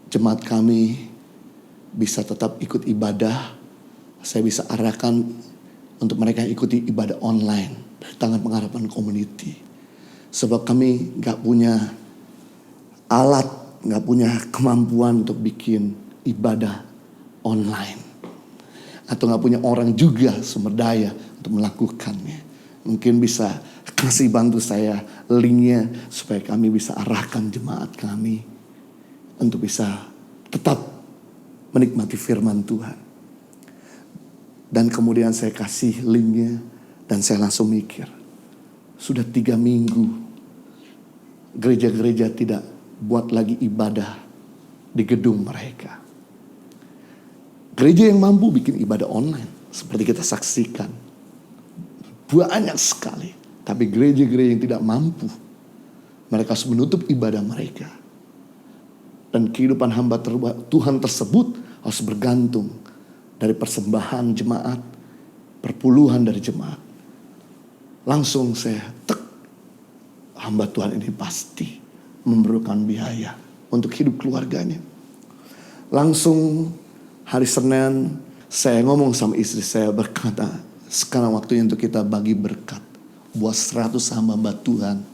[SPEAKER 2] jemaat kami bisa tetap ikut ibadah. Saya bisa arahkan untuk mereka ikuti ibadah online dari Tangan Pengharapan Community. Sebab kami gak punya alat, gak punya kemampuan untuk bikin ibadah online. Atau gak punya orang juga sumber daya untuk melakukannya. Mungkin bisa kasih bantu saya linknya supaya kami bisa arahkan jemaat kami untuk bisa tetap menikmati firman Tuhan. Dan kemudian saya kasih linknya dan saya langsung mikir, sudah 3 minggu gereja-gereja tidak buat lagi ibadah di gedung mereka. Gereja yang mampu bikin ibadah online seperti kita saksikan banyak sekali. Tapi gereja-gereja yang tidak mampu, mereka harus menutup ibadah mereka. Dan kehidupan hamba Tuhan tersebut harus bergantung dari persembahan jemaat, perpuluhan dari jemaat. Langsung saya hamba Tuhan ini pasti memerlukan biaya untuk hidup keluarganya. Langsung hari Senin saya ngomong sama istri saya, berkata, sekarang waktunya untuk kita bagi berkat buat 100 hamba Tuhan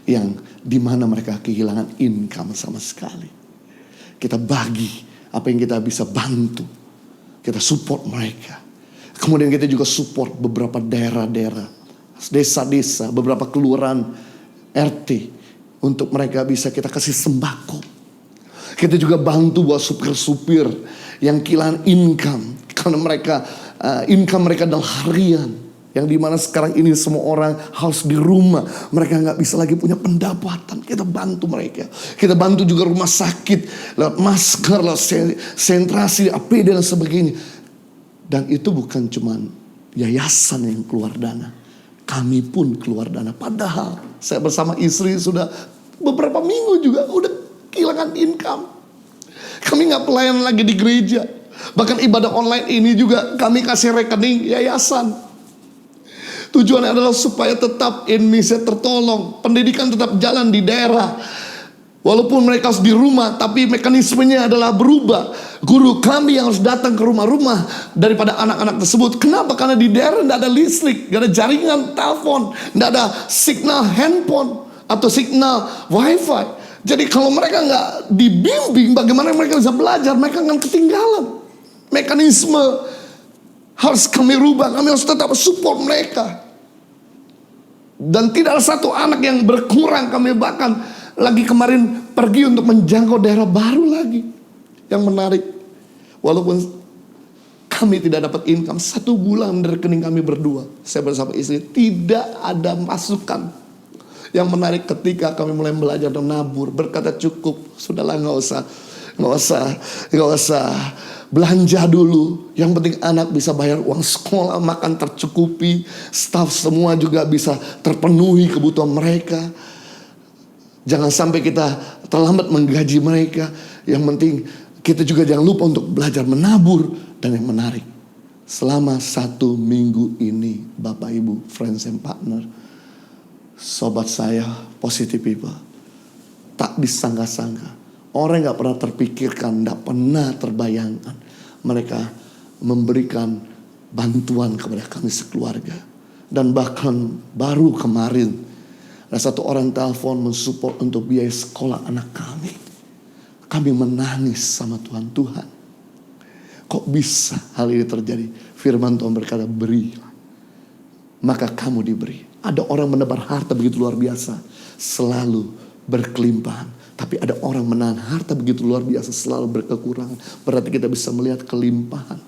[SPEAKER 2] yang dimana mereka kehilangan income sama sekali. Kita bagi apa yang kita bisa bantu, kita support mereka. Kemudian kita juga support beberapa daerah-daerah, desa-desa, beberapa kelurahan RT untuk mereka bisa kita kasih sembako. Kita juga bantu buat supir-supir yang kehilangan income karena mereka income mereka adalah harian. Yang dimana sekarang ini semua orang harus di rumah. Mereka gak bisa lagi punya pendapatan. Kita bantu mereka. Kita bantu juga rumah sakit. Lewat masker, lewat sentrasi, APD dan sebagainya. Dan itu bukan cuma yayasan yang keluar dana. Kami pun keluar dana. Padahal saya bersama istri sudah beberapa minggu juga udah kehilangan income. Kami gak pelayan lagi di gereja. Bahkan ibadah online ini juga kami kasih rekening yayasan. Tujuannya adalah supaya tetap Indonesia tertolong. Pendidikan tetap jalan di daerah. Walaupun mereka harus di rumah, tapi mekanismenya adalah berubah. Guru kami yang harus datang ke rumah-rumah daripada anak-anak tersebut. Kenapa? Karena di daerah tidak ada listrik, tidak ada jaringan telepon, tidak ada signal handphone atau signal wifi. Jadi kalau mereka nggak dibimbing, bagaimana mereka bisa belajar? Mereka akan ketinggalan. Mekanisme harus kami rubah. Kami harus tetap support mereka. Dan tidak ada satu anak yang berkurang. Kami bahkan lagi kemarin pergi untuk menjangkau daerah baru lagi. Yang menarik, walaupun kami tidak dapat income 1 bulan dari rekening kami berdua, saya bersama istri, tidak ada masukan. Yang menarik ketika kami mulai belajar dan nabur, berkata cukup, sudahlah nggak usah belanja dulu. Yang penting anak bisa bayar uang sekolah, makan tercukupi, staf semua juga bisa terpenuhi kebutuhan mereka. Jangan sampai kita terlambat menggaji mereka. Yang penting kita juga jangan lupa untuk belajar menabur. Dan yang menarik, selama 1 minggu ini, Bapak Ibu, friends and partner, sobat saya, positive people, tak disangka-sangka, orang yang gak pernah terpikirkan, gak pernah terbayangkan, mereka memberikan bantuan kepada kami sekeluarga. Dan bahkan baru kemarin ada satu orang telepon mensupport untuk biaya sekolah anak kami. Kami menangis sama Tuhan. Kok bisa hal ini terjadi? Firman Tuhan berkata, berilah, maka kamu diberi. Ada orang menebar harta begitu luar biasa, selalu berkelimpahan. Tapi ada orang menahan harta begitu luar biasa, selalu berkekurangan. Berarti kita bisa melihat kelimpahan.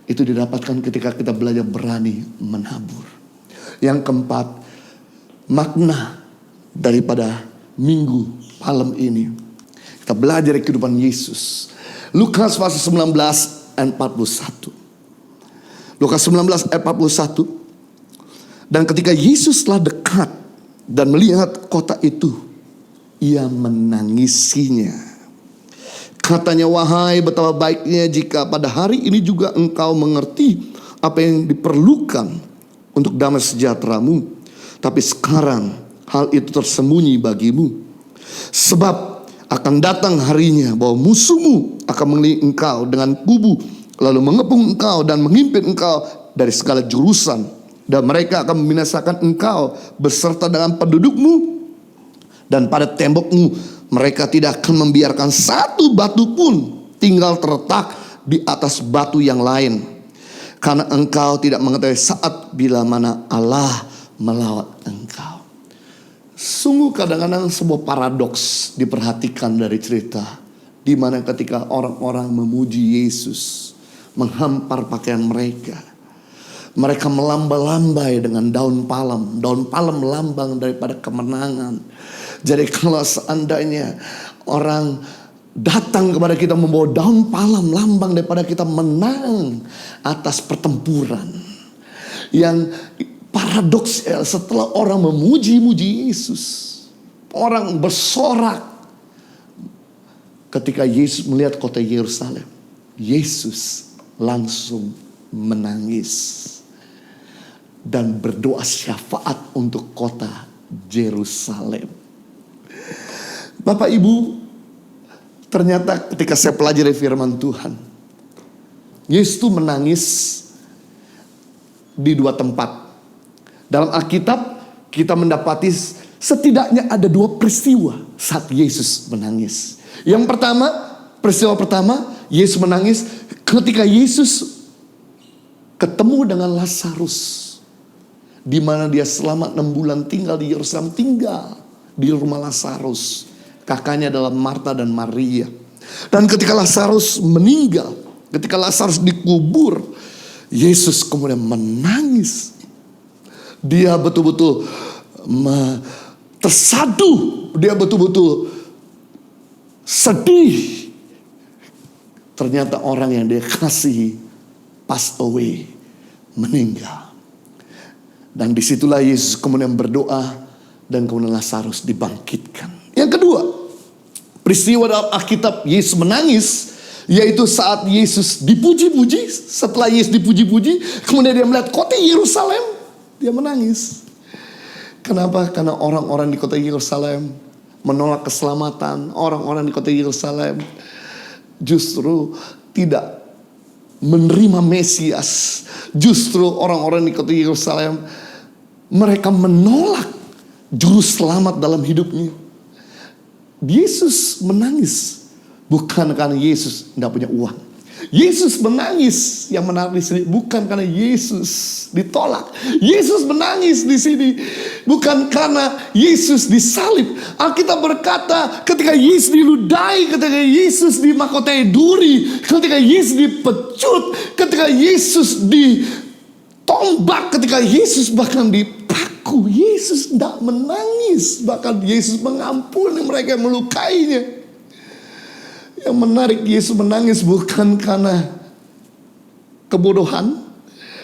[SPEAKER 2] Itu didapatkan ketika kita belajar berani menabur. Yang keempat, makna daripada minggu malam ini, kita belajar dari kehidupan Yesus. Lukas pasal 19 ayat 41. Lukas 19 ayat 41. Dan ketika Yesus telah dekat dan melihat kota itu, ia menangisinya. Katanya, wahai betapa baiknya jika pada hari ini juga engkau mengerti apa yang diperlukan untuk damai sejahteramu. Tapi sekarang hal itu tersembunyi bagimu. Sebab akan datang harinya bahwa musuhmu akan mengelilingi engkau dengan kubu, lalu mengepung engkau dan menghimpit engkau dari segala jurusan. Dan mereka akan membinasakan engkau beserta dengan pendudukmu. Dan pada tembokmu mereka tidak akan membiarkan satu batu pun tinggal terletak di atas batu yang lain. Karena engkau tidak mengetahui saat bila mana Allah melawat engkau. Sungguh kadang-kadang sebuah paradoks diperhatikan dari cerita. Di mana ketika orang-orang memuji Yesus, menghampar pakaian mereka, mereka melambai-lambai dengan daun palem. Daun palem lambang daripada kemenangan. Jadi kalau seandainya orang datang kepada kita membawa daun palem, lambang daripada kita menang atas pertempuran. Yang paradoks setelah orang memuji-muji Yesus, orang bersorak ketika Yesus melihat kota Yerusalem. Yesus langsung menangis dan berdoa syafaat untuk kota Yerusalem. Bapak Ibu, ternyata ketika saya pelajari firman Tuhan, Yesus itu menangis di dua tempat. Dalam Alkitab kita mendapati setidaknya ada dua peristiwa saat Yesus menangis. Yang pertama, peristiwa pertama, Yesus menangis ketika Yesus ketemu dengan Lazarus, di mana dia selama 6 bulan tinggal di Yerusalem, tinggal di rumah Lazarus. Kakaknya adalah Marta dan Maria. Dan ketika Lazarus meninggal, ketika Lazarus dikubur, Yesus kemudian menangis. Dia betul-betul tersaduh, dia betul-betul sedih. Ternyata orang yang dia kasihi pass away, meninggal. Dan disitulah Yesus kemudian berdoa dan kemudian Lazarus dibangkitkan. Yang kedua, peristiwa dalam Alkitab Yesus menangis, yaitu saat Yesus dipuji-puji. Setelah Yesus dipuji-puji, kemudian dia melihat kota Yerusalem, dia menangis. Kenapa? Karena orang-orang di kota Yerusalem menolak keselamatan. Orang-orang di kota Yerusalem justru tidak menerima Mesias. Justru orang-orang di kota Yerusalem, mereka menolak juru selamat dalam hidupnya. Yesus menangis bukan karena Yesus tidak punya uang. Yesus menangis, yang menarik di sini bukan karena Yesus ditolak. Yesus menangis di sini bukan karena Yesus disalib. Alkitab berkata ketika Yesus diludahi, ketika Yesus dimahkotai duri, ketika Yesus dipecut, ketika Yesus ditombak, ketika Yesus bahkan dipaku, Yesus tidak menangis. Bahkan Yesus mengampuni mereka yang melukainya. Yang menarik, Yesus menangis bukan karena kebodohan,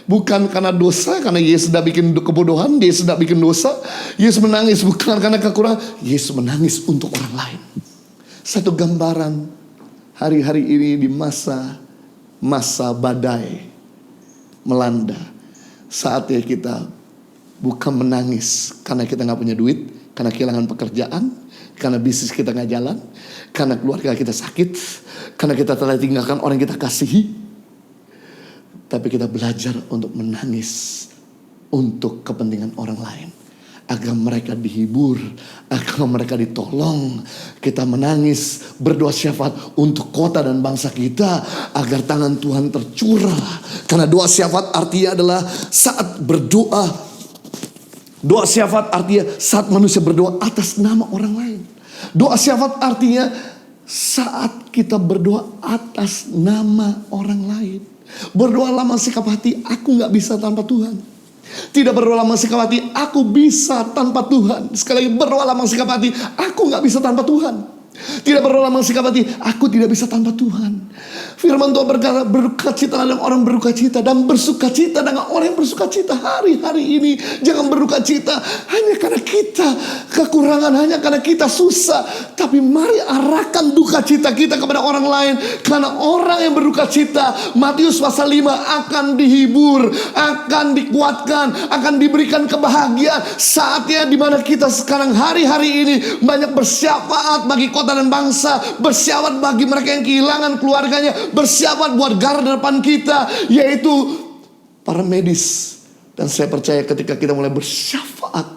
[SPEAKER 2] bukan karena dosa, karena Yesus sudah bikin kebodohan, Yesus sudah bikin dosa. Yesus menangis bukan karena kekurangan, Yesus menangis untuk orang lain. Satu gambaran hari-hari ini di masa badai melanda, saatnya kita bukan menangis karena kita gak punya duit, karena kehilangan pekerjaan, karena bisnis kita gak jalan, karena keluarga kita sakit, karena kita telah tinggalkan orang yang kita kasihi. Tapi kita belajar untuk menangis untuk kepentingan orang lain. agar mereka dihibur, agar mereka ditolong. Kita menangis, berdoa syafaat untuk kota dan bangsa kita, agar tangan Tuhan tercurah. Karena doa syafaat artinya adalah saat berdoa. Doa syafaat artinya saat manusia berdoa atas nama orang lain. Doa syafaat artinya saat kita berdoa atas nama orang lain. Berdoalah dengan sikap hati, aku gak bisa tanpa Tuhan. Tidak berdoa dengan sikap hati, aku bisa tanpa Tuhan. Sekali lagi, berdoa dengan sikap hati, aku gak bisa tanpa Tuhan. Tidak berdoa dengan sikap hati, aku tidak bisa tanpa Tuhan. Firman Tuhan berkata, bersukacita dengan orang bersukacita, dan bersukacita dengan orang yang bersukacita. Hari-hari ini jangan bersukacita hanya karena kita kekurangan, hanya karena kita susah. Tapi mari arahkan duka cita kita kepada orang lain. Karena orang yang bersukacita, Matius pasal 5, akan dihibur, akan dikuatkan, akan diberikan kebahagiaan. Saatnya dimana kita sekarang hari-hari ini banyak bersyafaat bagi kota dan bangsa, bersyafaat bagi mereka yang kehilangan keluarganya, bersyafaat buat garda depan kita, yaitu para medis. Dan saya percaya ketika kita mulai bersyafaat,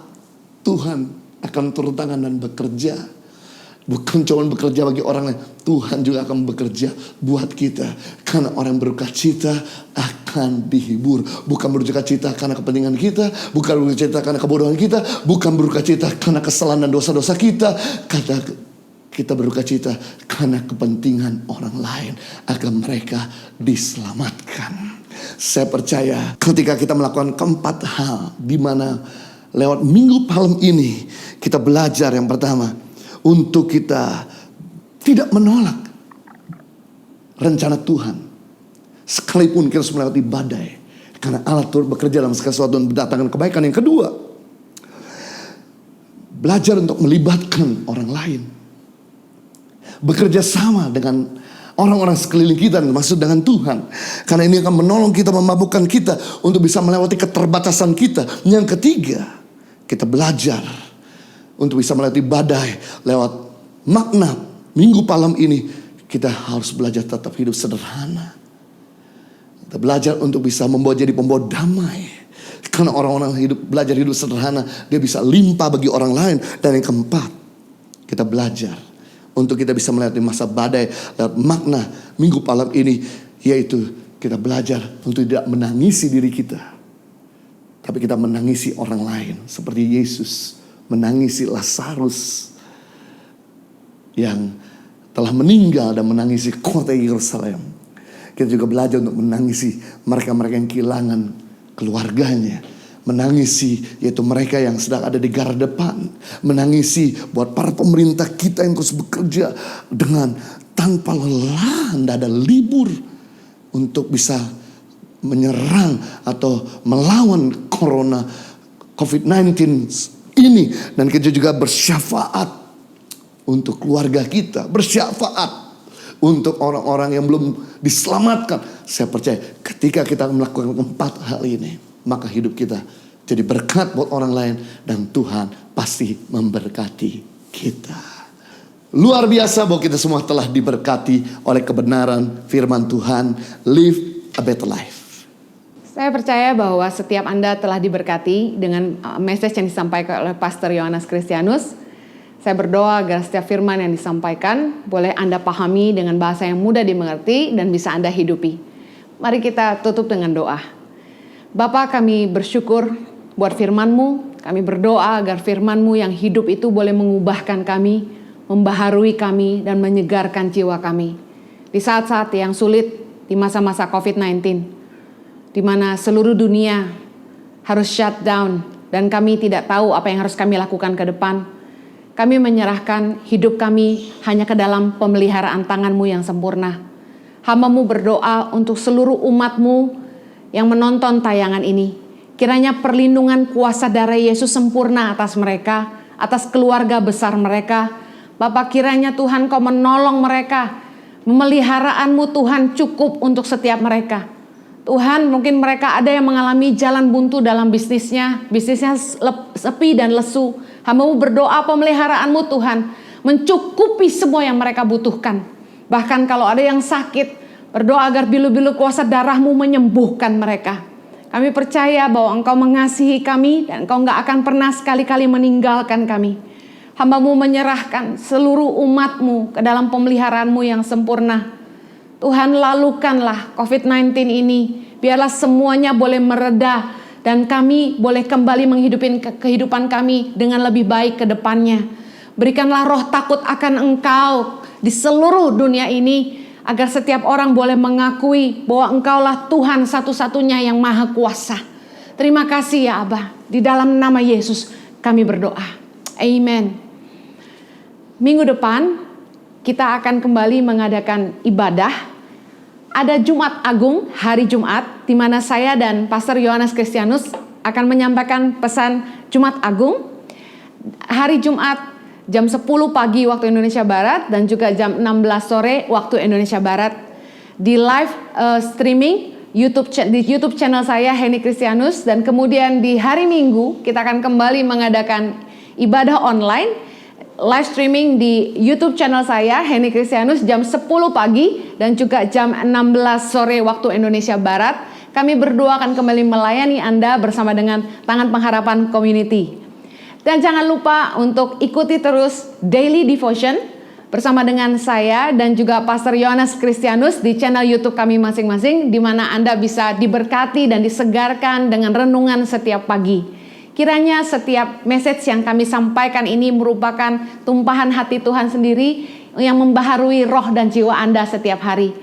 [SPEAKER 2] Tuhan akan turun tangan dan bekerja. Bukan cuma bekerja bagi orang lain, Tuhan juga akan bekerja buat kita. Karena orang yang berukacita akan dihibur. Bukan berukacita karena kepentingan kita, bukan berukacita karena kebodohan kita, bukan berukacita karena kesalahan dan dosa-dosa kita. Kita berukacita karena kepentingan orang lain, agar mereka diselamatkan. Saya percaya ketika kita melakukan keempat hal, di mana lewat Minggu Palem ini kita belajar yang pertama, untuk kita tidak menolak rencana Tuhan sekalipun kita harus melewati badai, karena Allah turut bekerja dalam segala sesuatu dan mendatangkan kebaikan. Yang kedua, belajar untuk melibatkan orang lain, bekerja sama dengan orang-orang sekeliling kita, maksud dengan Tuhan. Karena ini akan menolong kita, memabukkan kita untuk bisa melewati keterbatasan kita. Yang ketiga, kita belajar untuk bisa melewati badai lewat makna Minggu Palem ini. Kita harus belajar tetap hidup sederhana. Kita belajar untuk bisa jadi pembawa damai. Karena orang-orang belajar hidup sederhana, dia bisa limpah bagi orang lain. Dan yang keempat, kita belajar untuk kita bisa melewati masa badai lewat makna Minggu Palem ini, yaitu kita belajar untuk tidak menangisi diri kita, tapi kita menangisi orang lain. Seperti Yesus menangisi Lazarus yang telah meninggal dan menangisi kota Yerusalem. Kita juga belajar untuk menangisi mereka-mereka yang kehilangan keluarganya. Menangisi yaitu mereka yang sedang ada di garda depan. Menangisi buat para pemerintah kita yang terus bekerja dengan tanpa lelah, tidak ada libur, untuk bisa menyerang atau melawan corona COVID-19 ini. Dan kita juga bersyafaat untuk keluarga kita, bersyafaat untuk orang-orang yang belum diselamatkan. Saya percaya ketika kita melakukan keempat hal ini, maka hidup kita jadi berkat buat orang lain, dan Tuhan pasti memberkati kita. Luar biasa bahwa kita semua telah diberkati oleh kebenaran firman Tuhan. Live a better life.
[SPEAKER 1] Saya percaya bahwa setiap Anda telah diberkati dengan message yang disampaikan oleh Pastor Yohanes Kristianus. Saya berdoa agar setiap firman yang disampaikan boleh Anda pahami dengan bahasa yang mudah dimengerti dan bisa Anda hidupi. Mari kita tutup dengan doa. Bapa, kami bersyukur buat firman-Mu. Kami berdoa agar firman-Mu yang hidup itu boleh mengubahkan kami, membaharui kami, dan menyegarkan jiwa kami. Di saat-saat yang sulit, di masa-masa COVID-19, di mana seluruh dunia harus shut down dan kami tidak tahu apa yang harus kami lakukan ke depan. Kami menyerahkan hidup kami hanya ke dalam pemeliharaan tangan-Mu yang sempurna. Hamba-Mu berdoa untuk seluruh umat-Mu yang menonton tayangan ini. Kiranya perlindungan kuasa darah Yesus sempurna atas mereka, atas keluarga besar mereka. Bapa, kiranya Tuhan Kau menolong mereka. Memeliharaanmu Tuhan cukup untuk setiap mereka. Tuhan, mungkin mereka ada yang mengalami jalan buntu dalam bisnisnya sepi dan lesu. Hamba-Mu berdoa pemeliharaanmu Tuhan mencukupi semua yang mereka butuhkan. Bahkan kalau ada yang sakit, berdoa agar bilu-bilu kuasa darah-Mu menyembuhkan mereka. Kami percaya bahwa Engkau mengasihi kami dan Engkau nggak akan pernah sekali-kali meninggalkan kami. Hamba-Mu menyerahkan seluruh umat-Mu ke dalam pemeliharaan-Mu yang sempurna. Tuhan, lalukanlah COVID-19 ini. Biarlah semuanya boleh mereda dan kami boleh kembali menghidupi kehidupan kami dengan lebih baik ke depannya. Berikanlah roh takut akan Engkau di seluruh dunia ini, agar setiap orang boleh mengakui bahwa Engkaulah Tuhan satu-satunya yang maha kuasa. Terima kasih ya Abah. Di dalam nama Yesus kami berdoa. Amen. Minggu depan kita akan kembali mengadakan ibadah. Ada Jumat Agung hari Jumat, di mana saya dan Pastor Yohanes Kristianus akan menyampaikan pesan Jumat Agung. Hari Jumat jam 10 pagi waktu Indonesia Barat dan juga jam 16 sore waktu Indonesia Barat di live streaming di YouTube channel saya Henny Kristianus, dan kemudian di hari Minggu kita akan kembali mengadakan ibadah online live streaming di YouTube channel saya Henny Kristianus jam 10 pagi dan juga jam 16 sore waktu Indonesia Barat. Kami berdua akan kembali melayani Anda bersama dengan Tangan Pengharapan Community. Dan jangan lupa untuk ikuti terus Daily Devotion bersama dengan saya dan juga Pastor Yohanes Kristianus di channel YouTube kami masing-masing, di mana Anda bisa diberkati dan disegarkan dengan renungan setiap pagi. Kiranya setiap message yang kami sampaikan ini merupakan tumpahan hati Tuhan sendiri yang membaharui roh dan jiwa Anda setiap hari.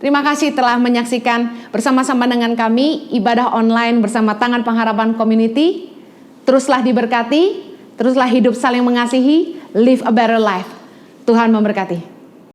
[SPEAKER 1] Terima kasih telah menyaksikan bersama-sama dengan kami ibadah online bersama Tangan Pengharapan Community. Teruslah diberkati, teruslah hidup saling mengasihi, live a better life. Tuhan memberkati.